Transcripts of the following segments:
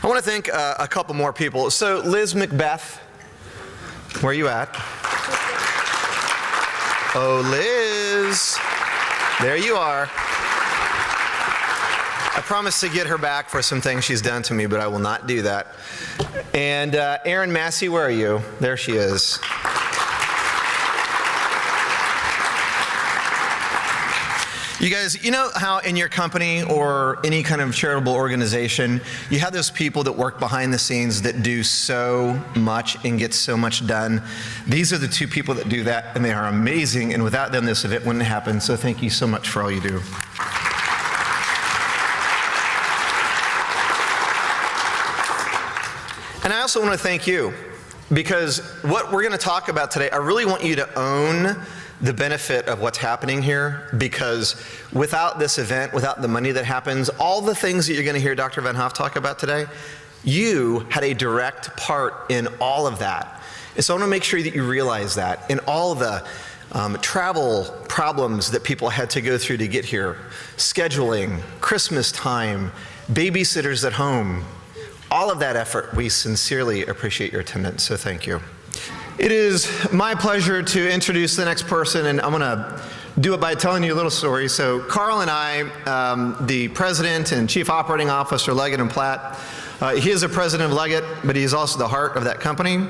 I want to thank a couple more people. So Liz Macbeth, where are you at? Oh, Liz, there you are. I promised to get her back for some things she's done to me, but I will not do that. And Erin Massey, where are you? There she is. You guys, you know how in your company or any kind of charitable organization, you have those people that work behind the scenes that do so much and get so much done? These are the two people that do that, and they are amazing, and without them, this event wouldn't happen, so thank you so much for all you do. And I also want to thank you, because what we're going to talk about today, I really want you to own the benefit of what's happening here, because without this event, without the money that happens, all the things that you're going to hear Dr. Van Hoff talk about today, you had a direct part in all of that. And so I want to make sure that you realize that in all the travel problems that people had to go through to get here, scheduling, Christmas time, babysitters at home, all of that effort, we sincerely appreciate your attendance, so thank you. It is my pleasure to introduce the next person, and I'm going to do it by telling you a little story. So Karl and I, the president and chief operating officer, Leggett & Platt, he is the president of Leggett, but he's also the heart of that company.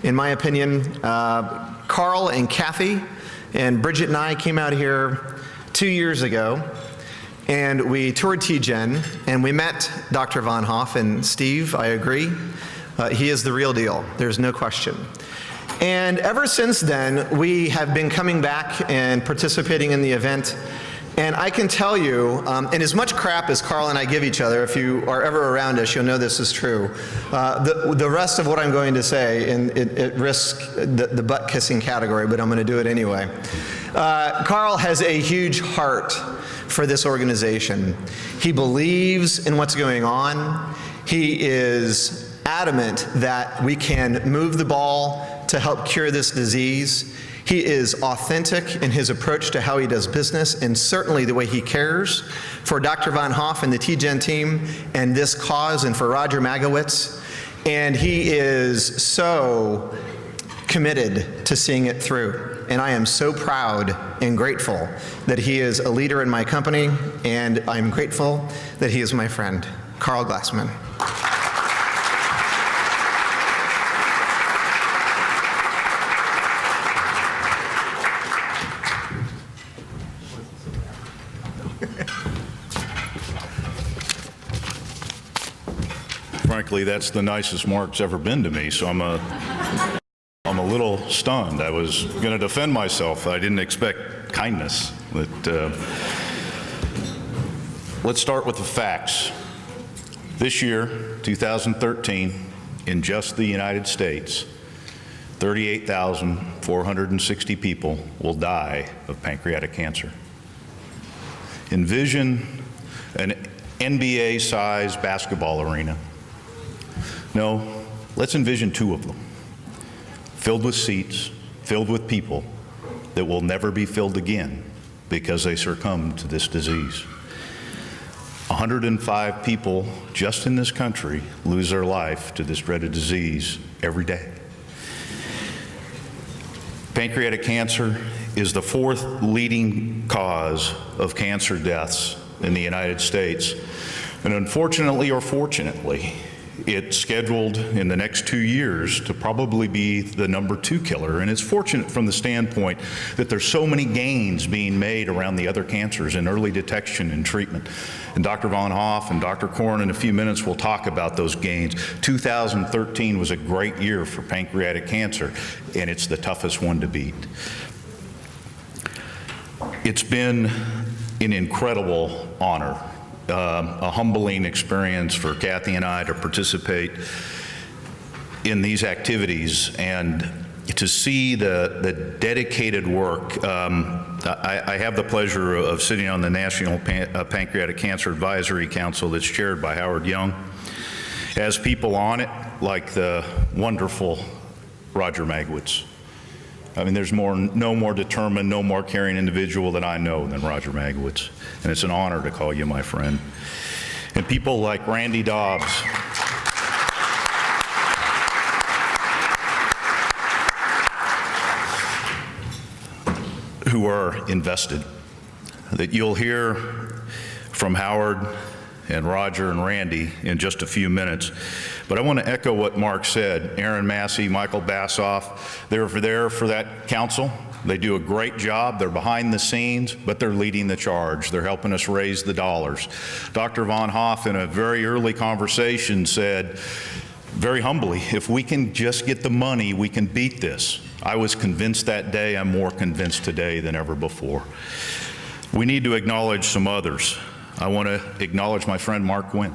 In my opinion, Karl and Kathy and Bridget and I came out here 2 years ago, and we toured TGen, and we met Dr. Van Hoff, and Steve, I agree, he is the real deal. There's no question. And ever since then, we have been coming back and participating in the event. And I can tell you, and as much crap as Karl and I give each other, if you are ever around us, you'll know this is true. The rest of what I'm going to say, and it risks the butt-kissing category, but I'm going to do it anyway. Karl has a huge heart for this organization. He believes in what's going on. He is adamant that we can move the ball to help cure this disease. He is authentic in his approach to how he does business, and certainly the way he cares for Dr. Van Hoff and the TGen team and this cause, and for Roger Magowitz. And he is so committed to seeing it through. And I am so proud and grateful that he is a leader in my company, and I'm grateful that he is my friend, Karl Glassman. Frankly, that's the nicest Mark's ever been to me, so I'm a little stunned. I was going to defend myself. I didn't expect kindness. But, let's start with the facts. This year, 2013, in just the United States, 38,460 people will die of pancreatic cancer. Envision an NBA-sized basketball arena. No, let's envision two of them, filled with seats, filled with people that will never be filled again because they succumbed to this disease. 105 people just in this country lose their life to this dreaded disease every day. Pancreatic cancer is the fourth leading cause of cancer deaths in the United States. And unfortunately or fortunately, it's scheduled in the next 2 years to probably be the #2 killer. And it's fortunate from the standpoint that there's so many gains being made around the other cancers in early detection and treatment. And Dr. Van Hoff and Dr. Korn in a few minutes will talk about those gains. 2013 was a great year for pancreatic cancer, and it's the toughest one to beat. It's been an incredible honor. A humbling experience for Kathy and I to participate in these activities and to see the dedicated work. I have the pleasure of sitting on the National Pancreatic Cancer Advisory Council that's chaired by Howard Young. As people on it, like the wonderful Roger Magowitz. I mean, there's no more determined, no more caring individual that I know than Roger Magowitz. And it's an honor to call you my friend. And people like Randy Dobbs. who are invested, that you'll hear from Howard and Roger and Randy in just a few minutes. But I want to echo what Mark said. Aaron Massey, Michael Bassoff, they're there for that council. They do a great job. They're behind the scenes, but they're leading the charge. They're helping us raise the dollars. Dr. Von Hoff, in a very early conversation, said, very humbly, if we can just get the money, we can beat this. I was convinced that day. I'm more convinced today than ever before. We need to acknowledge some others. I want to acknowledge my friend Mark Quinn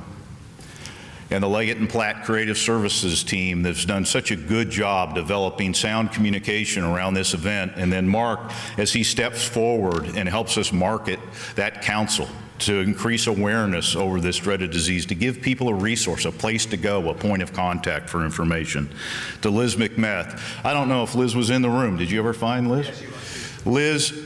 and the Leggett and Platt Creative Services team that's done such a good job developing sound communication around this event. And then Mark, as he steps forward and helps us market that council to increase awareness over this dreaded disease, to give people a resource, a place to go, a point of contact for information. To Liz McMeth. I don't know if Liz was in the room. Did you ever find Liz? Yes, she was. Liz,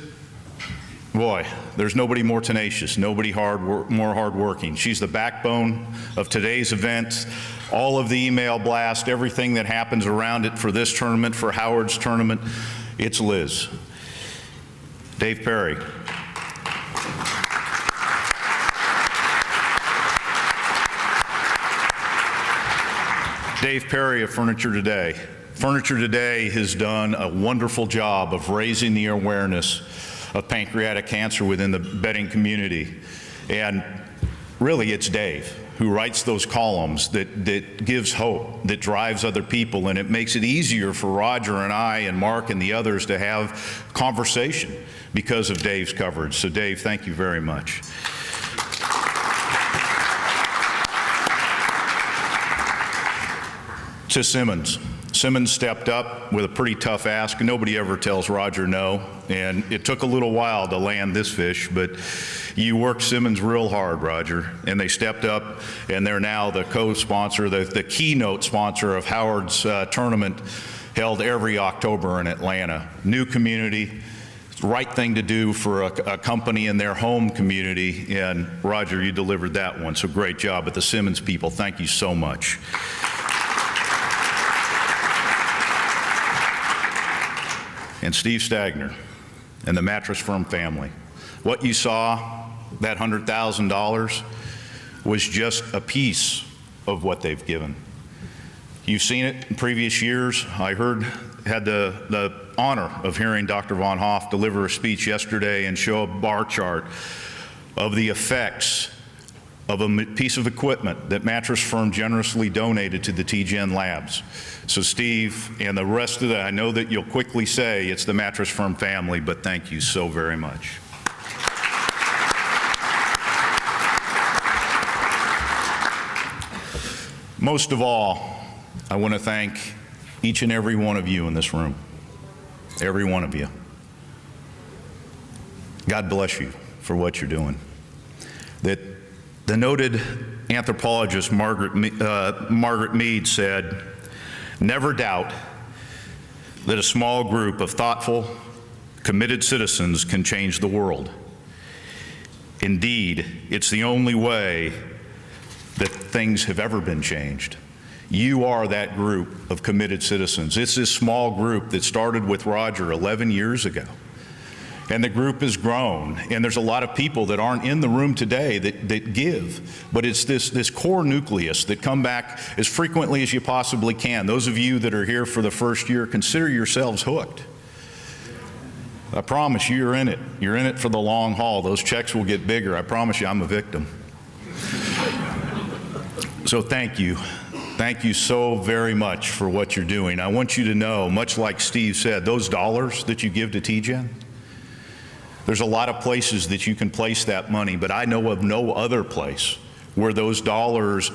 boy, there's nobody more tenacious, nobody more hardworking. She's the backbone of today's events. All of the email blast, everything that happens around it for this tournament, for Howard's tournament, it's Liz. Dave Perry. Dave Perry of Furniture Today. Furniture Today has done a wonderful job of raising the awareness of pancreatic cancer within the bedding community. And really, it's Dave who writes those columns that gives hope, that drives other people, and it makes it easier for Roger and I and Mark and the others to have conversation because of Dave's coverage. So Dave, thank you very much. To Simmons. Simmons stepped up with a pretty tough ask. Nobody ever tells Roger no, and it took a little while to land this fish, but you worked Simmons real hard, Roger, and they stepped up, and they're now the co-sponsor, the keynote sponsor of Howard's tournament held every October in Atlanta. New community, right thing to do for a company in their home community, and Roger, you delivered that one, so great job. But the Simmons people, thank you so much. And Steve Stagner and the Mattress Firm family. What you saw, that $100,000, was just a piece of what they've given. You've seen it in previous years. I had the honor of hearing Dr. Von Hoff deliver a speech yesterday and show a bar chart of the effects of a piece of equipment that Mattress Firm generously donated to the TGen labs. So Steve and the rest of I know that you'll quickly say it's the Mattress Firm family, but thank you so very much. Most of all, I want to thank each and every one of you in this room, every one of you. God bless you for what you're doing. The noted anthropologist Margaret Mead said, "Never doubt that a small group of thoughtful, committed citizens can change the world. Indeed, it's the only way that things have ever been changed." You are that group of committed citizens. It's this small group that started with Roger 11 years ago. And the group has grown, and there's a lot of people that aren't in the room today that give, but it's this core nucleus that come back as frequently as you possibly can. Those of you that are here for the first year, consider yourselves hooked. I promise you, you're in it. You're in it for the long haul. Those checks will get bigger. I promise you, I'm a victim. So thank you. Thank you so very much for what you're doing. I want you to know, much like Steve said, those dollars that you give to TGen, there's a lot of places that you can place that money, but I know of no other place where those dollars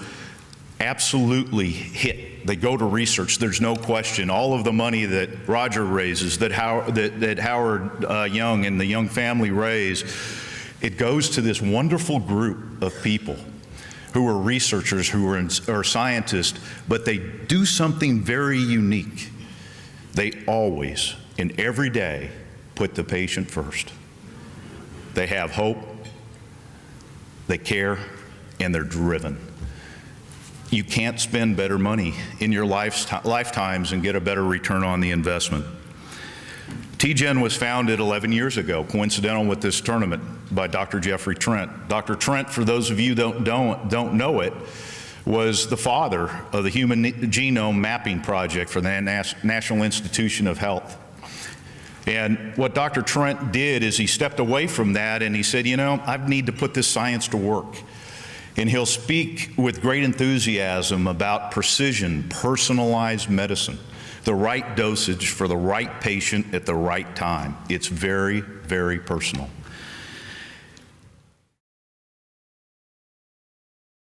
absolutely hit. They go to research, there's no question. All of the money that Roger raises, that Howard Young and the Young family raise, it goes to this wonderful group of people who are researchers, who are scientists, but they do something very unique. They always, and every day, put the patient first. They have hope, they care, and they're driven. You can't spend better money in your lifetimes and get a better return on the investment. TGen was founded 11 years ago, coincidental with this tournament, by Dr. Jeffrey Trent. Dr. Trent, for those of you who don't know it, was the father of the Human Genome Mapping Project for the National Institution of Health. And what Dr. Trent did is he stepped away from that and he said, you know, I need to put this science to work. And he'll speak with great enthusiasm about precision, personalized medicine, the right dosage for the right patient at the right time. It's very, very personal.